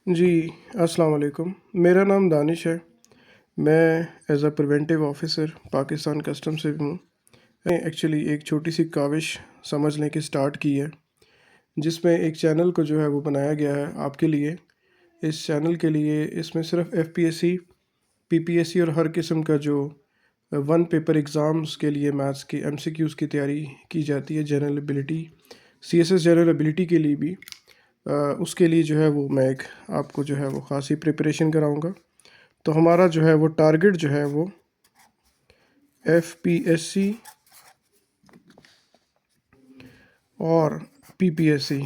जी, अस्सलाम वालेकुम। मेरा नाम दानिश है। मैं as preventive officer Pakistan custom से हूँ। मैं एक्चुअली एक छोटी सी काविश समझ लें कि स्टार्ट की है, जिसमें एक चैनल को जो है वो बनाया गया है आपके लिए। इस चैनल के लिए इसमें सिर्फ़ एफपीएससी, पीपीएससी और हर किस्म का जो वन पेपर एग्ज़ाम्स के लिए मैथ्स के एमसीक्यूज़ की तैयारी की जाती है, general ability, CSS general ability के लिए भी उसके लिए जो है वो मैं एक आपको जो है वो ख़ासी प्रिपरेशन कराऊंगा। तो हमारा जो है वो टारगेट जो है वो एफपीएससी और पीपीएससी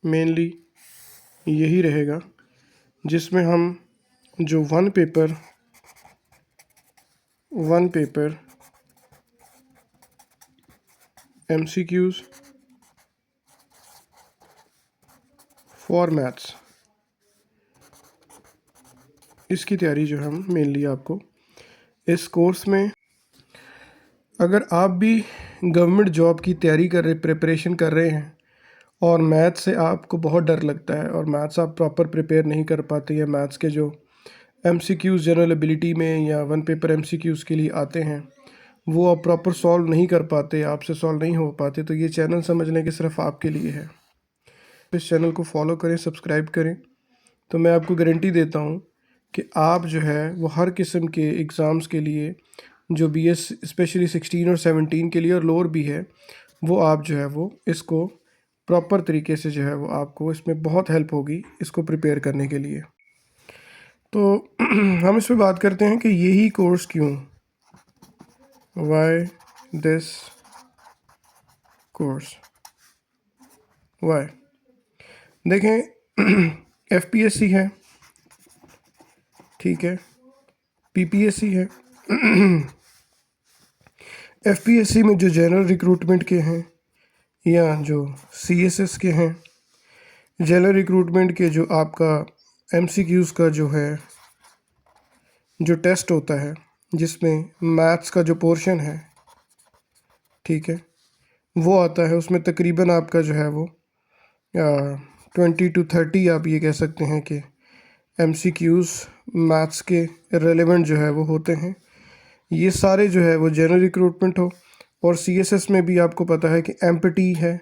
मेनली यही रहेगा, जिसमें हम जो one paper MCQs for maths, इसकी तैयारी जो है हम मेनली आपको इस कोर्स में। अगर आप भी गवर्नमेंट जॉब की तैयारी कर रहे प्रिपरेशन कर रहे हैं और मैथ्स से आपको बहुत डर लगता है और मैथ्स आप प्रॉपर प्रिपेयर नहीं कर पाते, या मैथ्स के जो एमसीक्यूज़ जनरल एबिलिटी में या वन पेपर एमसीक्यूज़ के लिए आते हैं वो आप प्रॉपर सॉल्व नहीं कर पाते, आपसे सॉल्व नहीं हो पाते, तो ये चैनल समझ लें कि सिर्फ आपके लिए है। इस चैनल को फॉलो करें, सब्सक्राइब करें, तो मैं आपको गारंटी देता हूँ कि आप जो है वो हर किस्म के एग्ज़ाम्स के लिए, जो बीएस स्पेशली 16 और 17 के लिए और लोअर भी है, वो आप जो है वो इसको प्रॉपर तरीके से जो है वो आपको इसमें बहुत हेल्प होगी इसको प्रिपेयर करने के लिए। तो हम इस पर बात करते हैं कि यही कोर्स क्यों, वाई दिस कोर्स, वाई। देखें, एफपीएससी है, ठीक है, पीपीएससी है। एफपीएससी में जो जनरल रिक्रूटमेंट के हैं या जो सीएसएस के हैं, जनरल रिक्रूटमेंट के जो आपका एमसीक्यूज़ का जो है जो टेस्ट होता है, जिसमें मैथ्स का जो पोर्शन है, ठीक है, वो आता है। उसमें तकरीबन आपका जो है वो 20 to 30 आप ये कह सकते हैं कि एमसीक्यूज़ मैथ्स के रेलेवेंट जो है वो होते हैं। ये सारे जो है वो जनरल रिक्रूटमेंट हो। और सीएसएस में भी आपको पता है कि एमपीटी है,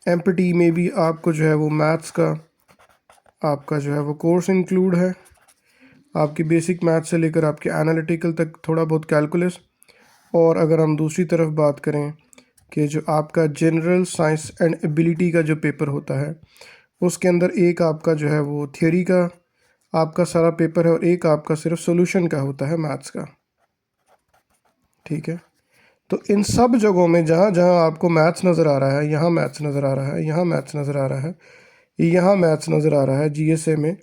एमपीटी में भी आपको जो है वो मैथ्स का आपका जो है वो कोर्स इंक्लूड है, आपकी बेसिक मैथ से लेकर आपके एनालिटिकल तक, थोड़ा बहुत कैलकुलस। और अगर हम दूसरी तरफ बात करें कि जो आपका जनरल साइंस एंड एबिलिटी का जो पेपर होता है, उसके अंदर एक आपका जो है वो थियोरी का आपका सारा पेपर है और एक आपका सिर्फ सॉल्यूशन का होता है मैथ्स का, ठीक है। तो इन सब जगहों में जहाँ जहाँ आपको मैथ्स नज़र आ रहा है, यहाँ मैथ्स नज़र आ रहा है, यहाँ मैथ्स नज़र आ रहा है, यहाँ मैथ्स नज़र आ रहा है जीएसए में,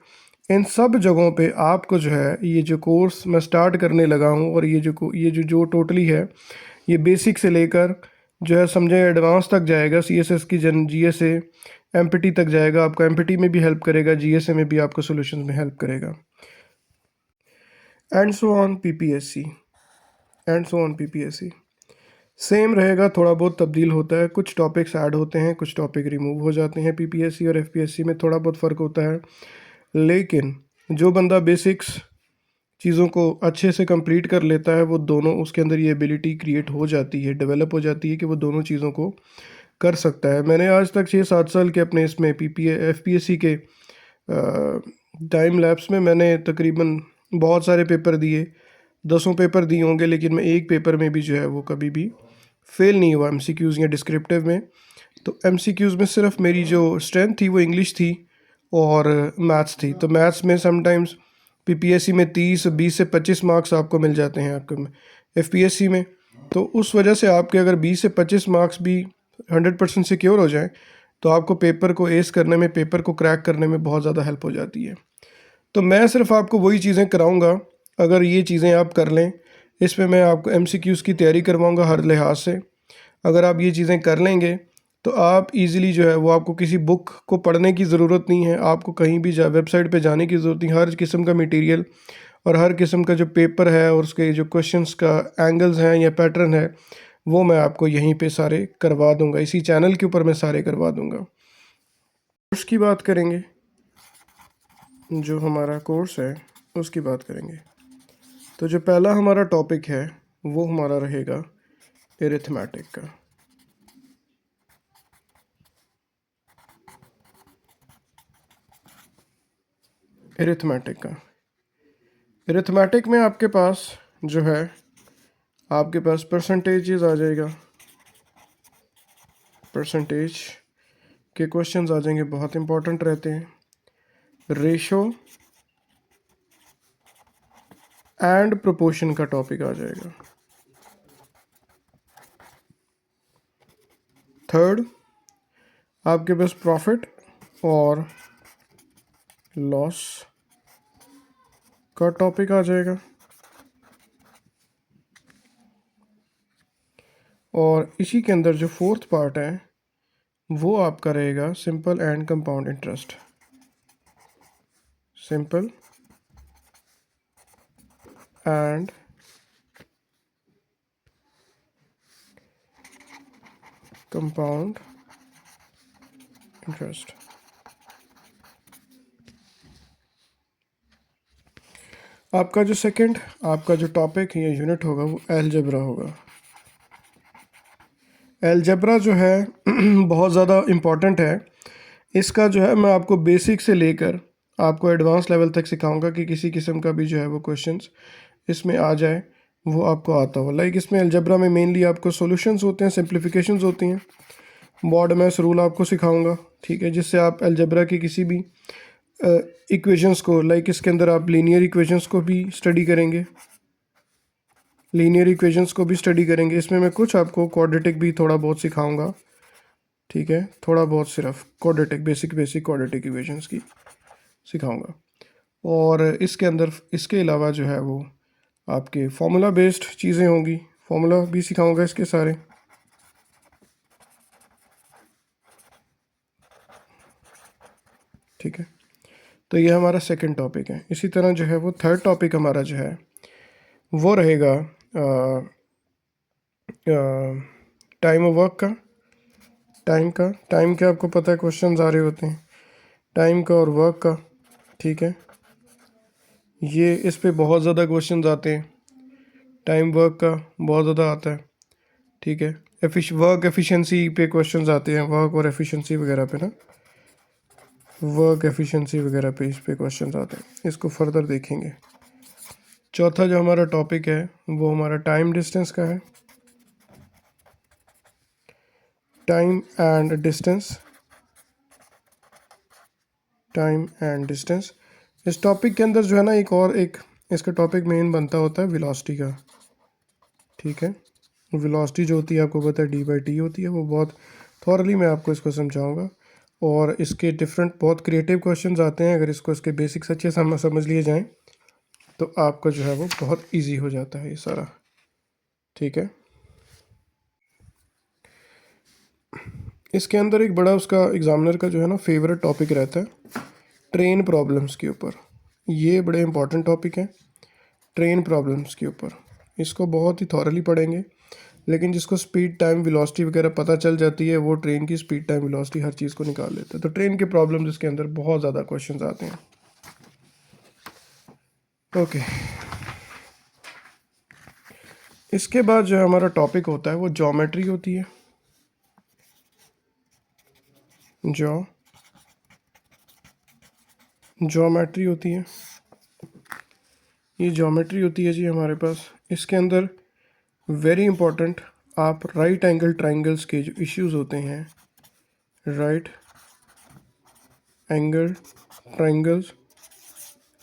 इन सब जगहों पे आपको जो है ये जो कोर्स मैं स्टार्ट करने लगा हूँ, और ये जो टोटली है, ये बेसिक से लेकर जो है समझे एडवांस तक जाएगा, सीएसएस की जीएसए एमपीटी तक जाएगा। आपको एमपीटी में भी हेल्प करेगा, जीएसए में भी आपको सॉल्यूशंस में हेल्प करेगा, and so on PPSC, and so on PPSC same रहेगा। थोड़ा बहुत तब्दील होता है, कुछ टॉपिक्स ऐड होते हैं, कुछ टॉपिक रिमूव हो जाते हैं। पीपीएससी और एफपीएससी में थोड़ा बहुत फ़र्क होता है, लेकिन जो बंदा बेसिक्स चीज़ों को अच्छे से कंप्लीट कर लेता है, वो दोनों उसके अंदर ये एबिलिटी क्रिएट हो जाती है, डेवलप हो जाती है कि वो दोनों चीज़ों को कर सकता है। मैंने आज तक 6-7 साल के अपने इसमें एफपीएससी के टाइम लैप्स में मैंने तकरीबन बहुत सारे पेपर दिए, 10 पेपर दिए होंगे, लेकिन मैं एक पेपर में भी जो है वो कभी भी फेल नहीं हुआ एमसीक्यूज़ या डिस्क्रिप्टिव में। तो एमसीक्यूज़ में सिर्फ मेरी जो स्ट्रेंथ थी वो इंग्लिश थी और मैथ्स थी। तो मैथ्स में समटाइम्स पीपीएससी में 20 से 25 मार्क्स आपको मिल जाते हैं आपके एफपीएससी में। तो उस वजह से आपके अगर 20 से 25 मार्क्स भी 100% सिक्योर हो जाएं, तो आपको पेपर को एस करने में, पेपर को क्रैक करने में बहुत ज़्यादा हेल्प हो जाती है। तो मैं सिर्फ आपको वही चीज़ें कराऊंगा, अगर ये चीज़ें आप कर लें। इसमें मैं आपको एमसीक्यूज़ की तैयारी करवाऊंगा हर लिहाज से। अगर आप ये चीज़ें कर लेंगे तो आप इजीली जो है वो, आपको किसी बुक को पढ़ने की ज़रूरत नहीं है, आपको कहीं भी वेबसाइट पे जाने की ज़रूरत नहीं। हर किस्म का मटेरियल और हर किस्म का जो पेपर है और उसके जो क्वेश्चंस का एंगल्स हैं या पैटर्न है, वो मैं आपको यहीं पे सारे करवा दूंगा, इसी चैनल के ऊपर मैं सारे करवा दूंगा। कोर्स की बात करेंगे, जो हमारा कोर्स है उसकी बात करेंगे। तो जो पहला हमारा टॉपिक है वो हमारा रहेगा एरिथमेटिक का। एरिथमेटिक में आपके पास जो है, आपके पास परसेंटेजेस आ जाएगा, परसेंटेज के क्वेश्चंस आ जाएंगे, बहुत इंपॉर्टेंट रहते हैं। रेशो एंड प्रोपोर्शन का टॉपिक आ जाएगा। थर्ड, आपके पास प्रॉफिट और लॉस का टॉपिक आ जाएगा। और इसी के अंदर जो फोर्थ पार्ट है वो आपका रहेगा simple and compound interest. Simple and compound interest. आपका जो सेकंड आपका जो टॉपिक या यूनिट होगा वो अलजेब्रा होगा। अलजेब्रा जो है बहुत ज़्यादा इम्पॉर्टेंट है। इसका जो है मैं आपको बेसिक से लेकर आपको एडवांस लेवल तक सिखाऊंगा कि किसी किस्म का भी जो है वो क्वेश्चंस इसमें आ जाए वो आपको आता हो। लाइक इसमें अलजेब्रा में मेनली आपको सॉल्यूशंस होते हैं, सिंप्लीफिकेशंस होती हैं, बॉर्ड मैस रूल आपको सिखाऊंगा, ठीक है, जिससे आप अलजेब्रा की किसी भी इक्वेशंस को, लाइक इसके अंदर आप लीनियर इक्वेशंस को भी स्टडी करेंगे, लीनियर इक्वेशंस को भी स्टडी करेंगे। इसमें मैं कुछ आपको क्वाड्रेटिक भी थोड़ा बहुत सिखाऊंगा, ठीक है, थोड़ा बहुत सिर्फ क्वाड्रेटिक, बेसिक क्वाड्रेटिक इक्वेशंस की सिखाऊंगा। और इसके अंदर इसके अलावा जो है वो आपके फार्मूला बेस्ड चीज़ें होंगी, फार्मूला भी सिखाऊंगा इसके सारे। ठीक है, तो ये हमारा सेकंड टॉपिक है। इसी तरह जो है वो थर्ड टॉपिक हमारा जो है वो रहेगा टाइम ऑफ वर्क का। टाइम के आपको पता है क्वेश्चंस आ रहे होते हैं, टाइम का और वर्क का, ठीक है। ये इस पे बहुत ज़्यादा क्वेश्चंस आते हैं, टाइम वर्क का बहुत ज़्यादा आता है, ठीक है। वर्क एफिशिएंसी पे क्वेश्चंस आते हैं, वर्क और एफिशिएंसी वगैरह पे ना, वर्क एफिशिएंसी वगैरह पे इस पे क्वेश्चंस आते हैं, इसको फर्दर देखेंगे। चौथा जो हमारा टॉपिक है वो हमारा टाइम डिस्टेंस का है, time and distance, time and distance. इस टॉपिक के अंदर जो है ना एक इसका टॉपिक मेन बनता होता है वेलोसिटी का, ठीक है। वेलोसिटी जो होती है आपको पता है d/t होती है, वो बहुत थॉरली मैं आपको इसको समझाऊंगा। और इसके डिफरेंट बहुत क्रिएटिव क्वेश्चंस आते हैं, अगर इसको इसके बेसिक्स अच्छे समझ लिए जाएं तो आपका जो है वो बहुत इजी हो जाता है ये सारा, ठीक है। इसके अंदर एक बड़ा उसका एग्जामिनर का जो है ना फेवरेट टॉपिक रहता है ट्रेन प्रॉब्लम्स के ऊपर। ये बड़े इंपॉर्टेंट टॉपिक है ट्रेन प्रॉब्लम्स के ऊपर, इसको बहुत ही थॉरली पढ़ेंगे। लेकिन जिसको स्पीड टाइम वेलोसिटी वगैरह पता चल जाती है वो ट्रेन की स्पीड टाइम वेलोसिटी हर चीज़ को निकाल लेता है। तो ट्रेन के प्रॉब्लम्स इसके अंदर बहुत ज़्यादा क्वेश्चंस आते हैं। ओके, इसके बाद जो हमारा टॉपिक होता है वो ज्योमेट्री होती है। ज्योमेट्री होती है, ये ज्योमेट्री होती है जी हमारे पास। इसके अंदर वेरी इंपॉर्टेंट आप राइट एंगल ट्राइंगल्स के जो इश्यूज होते हैं, राइट एंगल ट्राइंगल्स,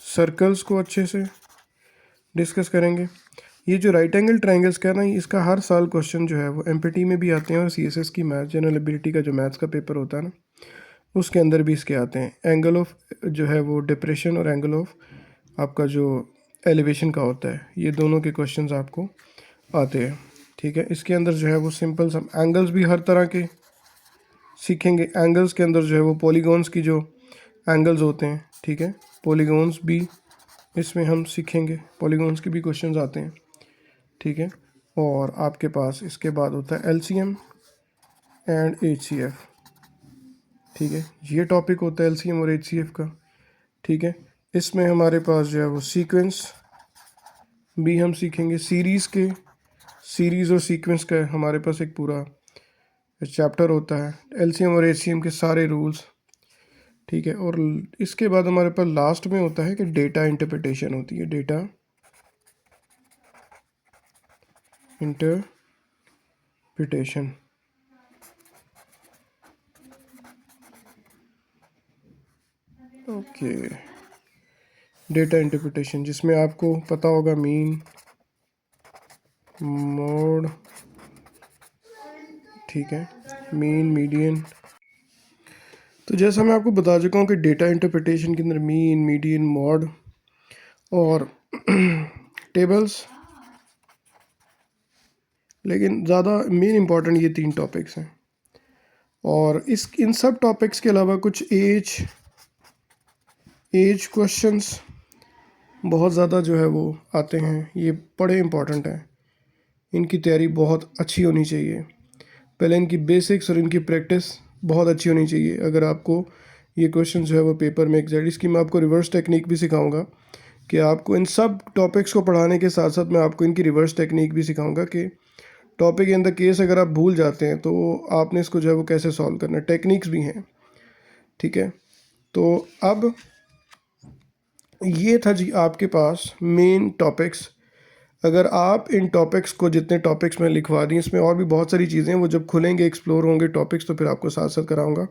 सर्कल्स को अच्छे से डिस्कस करेंगे। ये जो राइट एंगल ट्राइंगल्स का ना, इसका हर साल क्वेश्चन जो है वो एमपीटी में भी आते हैं, और सीएसएस की मैथ जनरल एबिलिटी का जो मैथ्स का पेपर होता है ना उसके अंदर भी इसके आते हैं। एंगल ऑफ जो है वो डिप्रेशन और एंगल ऑफ आपका जो एलिवेशन का होता है, ये दोनों के क्वेश्चंस आपको आते हैं, ठीक है। इसके अंदर जो है वो सिंपल सम एंगल्स भी हर तरह के सीखेंगे। एंगल्स के अंदर जो है वो पॉलीगॉन्स की जो एंगल्स होते हैं, ठीक है, पॉलीगॉन्स भी इसमें हम सीखेंगे, पॉलीगॉन्स के भी क्वेश्चंस आते हैं, ठीक है। और आपके पास इसके बाद होता है एलसीएम एंड एचसीएफ, ठीक है, ये टॉपिक होता है एलसीएम और एचसीएफ का। ठीक है, इसमें हमारे पास जो है वो सीक्वेंस भी हम सीखेंगे, सीरीज़ और सीक्वेंस का हमारे पास एक पूरा चैप्टर होता है, एलसीएम और एचसीएम के सारे रूल्स। ठीक है, और इसके बाद हमारे पास लास्ट में होता है कि डेटा इंटरप्रिटेशन होती है, data interpretation. Okay, data interpretation जिसमें आपको पता होगा मीन, मोड, ठीक है, मीन, मीडियन। तो जैसा मैं आपको बता चुका हूँ कि डेटा इंटरप्रिटेशन के अंदर मीन, मीडियन, मॉड और टेबल्स, लेकिन ज़्यादा मेन इम्पॉर्टेंट ये 3 टॉपिक्स हैं। और इन सब टॉपिक्स के अलावा कुछ एज क्वेश्चंस बहुत ज़्यादा जो है वो आते हैं, ये बड़े इम्पॉर्टेंट हैं, इनकी तैयारी बहुत अच्छी होनी चाहिए। पहले इनकी बेसिक्स और इनकी प्रैक्टिस बहुत अच्छी होनी चाहिए। अगर आपको ये क्वेश्चन जो है वो पेपर में एग्जैक्ट, इसकी मैं आपको रिवर्स टेक्निक भी सिखाऊंगा कि आपको इन सब टॉपिक्स को पढ़ाने के साथ साथ मैं आपको इनकी रिवर्स टेक्निक भी सिखाऊंगा कि टॉपिक इन द केस अगर आप भूल जाते हैं तो आपने इसको जो है वो कैसे सॉल्व करना है, टेक्निक्स भी हैं। ठीक है, तो अब ये था जी आपके पास मेन टॉपिक्स। अगर आप इन टॉपिक्स को, जितने टॉपिक्स मैं लिखवा दी, इसमें और भी बहुत सारी चीज़ें हैं, वो जब खुलेंगे एक्सप्लोर होंगे टॉपिक्स तो फिर आपको साथ साथ कराऊंगा।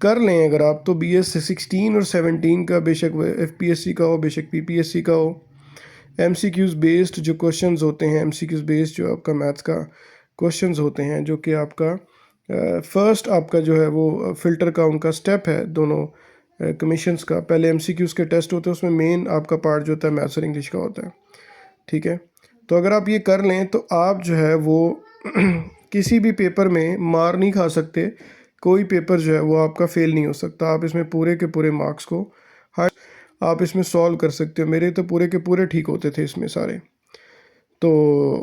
कर लें अगर आप तो BS 16 और 17 का, बेशक FPSC का हो बेशक PPSC का हो, MCQs बेस्ड जो क्वेश्चंस होते हैं, MCQs बेस्ड जो आपका मैथ्स का क्वेश्चंस होते हैं, जो कि आपका फर्स्ट आपका जो है वो फ़िल्टर का उनका स्टेप है दोनों कमीशंस का। पहले MCQs के टेस्ट होते हैं, उसमें मेन आपका पार्ट जो होता है मैथ्स और इंग्लिश का होता है। ठीक है, तो अगर आप ये कर लें तो आप जो है वो किसी भी पेपर में मार नहीं खा सकते, कोई पेपर जो है वो आपका फेल नहीं हो सकता। आप इसमें पूरे के पूरे मार्क्स को आप इसमें सॉल्व कर सकते हो। मेरे तो पूरे के पूरे ठीक होते थे इसमें सारे। तो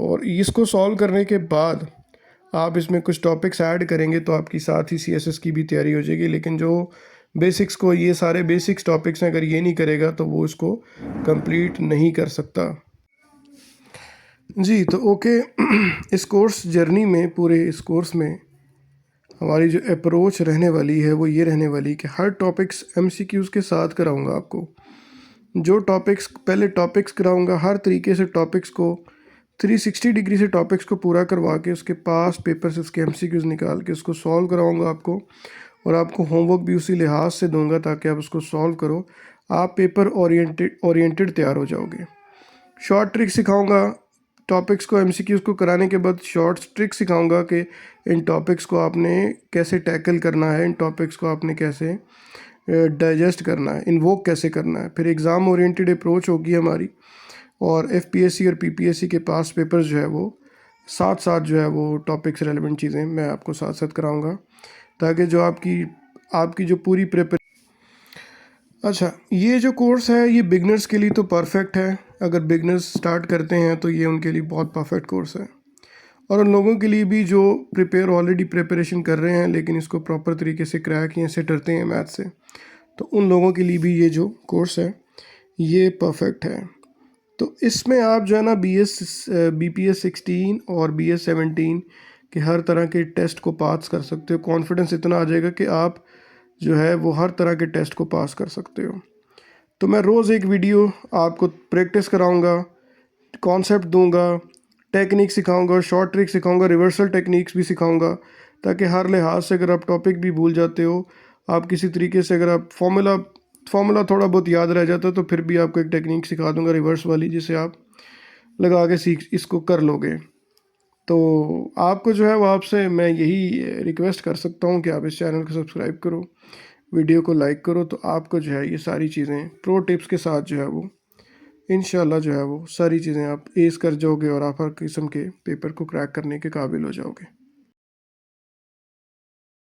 और इसको सॉल्व करने के बाद आप इसमें कुछ टॉपिक्स ऐड करेंगे तो आपकी साथ ही CSS की भी तैयारी हो जाएगी। लेकिन जो बेसिक्स को, ये सारे बेसिक्स टॉपिक्स हैं, अगर ये नहीं करेगा तो वो इसको कंप्लीट नहीं कर सकता जी। तो ओके, इस कोर्स जर्नी में, पूरे इस कोर्स में हमारी जो अप्रोच रहने वाली है वो ये रहने वाली कि हर टॉपिक्स MCQs के साथ कराऊंगा आपको। जो टॉपिक्स पहले टॉपिक्स कराऊंगा, हर तरीके से टॉपिक्स को 360 डिग्री से टॉपिक्स को पूरा करवा के उसके पास पेपर से उसके MCQs निकाल के उसको सॉल्व कराऊंगा आपको। और आपको होमवर्क भी उसी लिहाज से दूंगा ताकि आप उसको सॉल्व करो, आप पेपर ओरिएंटेड तैयार हो जाओगे। शॉर्ट ट्रिक सिखाऊंगा टॉपिक्स को, MCQs को कराने के बाद शॉर्ट ट्रिक सिखाऊंगा कि इन टॉपिक्स को आपने कैसे टैकल करना है, इन टॉपिक्स को आपने कैसे डाइजेस्ट करना है, इन्वोक कैसे करना है। फिर एग्ज़ाम ओरिएंटेड अप्रोच होगी हमारी, और FPSC और PPSC के पास पेपर्स जो है वो साथ साथ जो है वो टॉपिक्स रेलेवेंट चीज़ें मैं आपको साथ साथ कराऊंगा, ताकि जो आपकी जो पूरी प्रिपरेशन। अच्छा, ये जो कोर्स है ये बिगनर्स के लिए तो परफेक्ट है। अगर बिगनर्स स्टार्ट करते हैं तो ये उनके लिए बहुत परफेक्ट कोर्स है। और उन लोगों के लिए भी जो ऑलरेडी प्रिपरेशन कर रहे हैं लेकिन इसको प्रॉपर तरीके से क्रैक या से डरते हैं मैथ से, तो उन लोगों के लिए भी ये जो कोर्स है ये परफेक्ट है। तो इसमें आप जो है ना BPS 16 और BS 17 के हर तरह के टेस्ट को पास कर सकते हो। कॉन्फिडेंस इतना आ जाएगा कि आप जो है वो हर तरह के टेस्ट को पास कर सकते हो। तो मैं रोज़ एक वीडियो आपको प्रैक्टिस कराऊंगा, कॉन्सेप्ट दूंगा, टेक्निक सिखाऊंगा, शॉर्ट ट्रिक सिखाऊंगा, रिवर्सल टेक्निक्स भी सिखाऊंगा, ताकि हर लिहाज से अगर आप टॉपिक भी भूल जाते हो, आप किसी तरीके से अगर आप फॉर्मूला थोड़ा बहुत याद रह जाता है तो फिर भी आपको एक टेक्निक सिखा दूंगा रिवर्स वाली, जिसे आप लगा के इसको कर लोगे। तो आपको जो है वो आपसे मैं यही रिक्वेस्ट कर सकता हूँ कि आप इस चैनल को सब्सक्राइब करो, वीडियो को लाइक करो, तो आपको जो है ये सारी चीज़ें प्रो टिप्स के साथ जो है वो इंशाल्लाह जो है वो सारी चीज़ें आप एस कर जाओगे और आप हर किस्म के पेपर को क्रैक करने के काबिल हो जाओगे।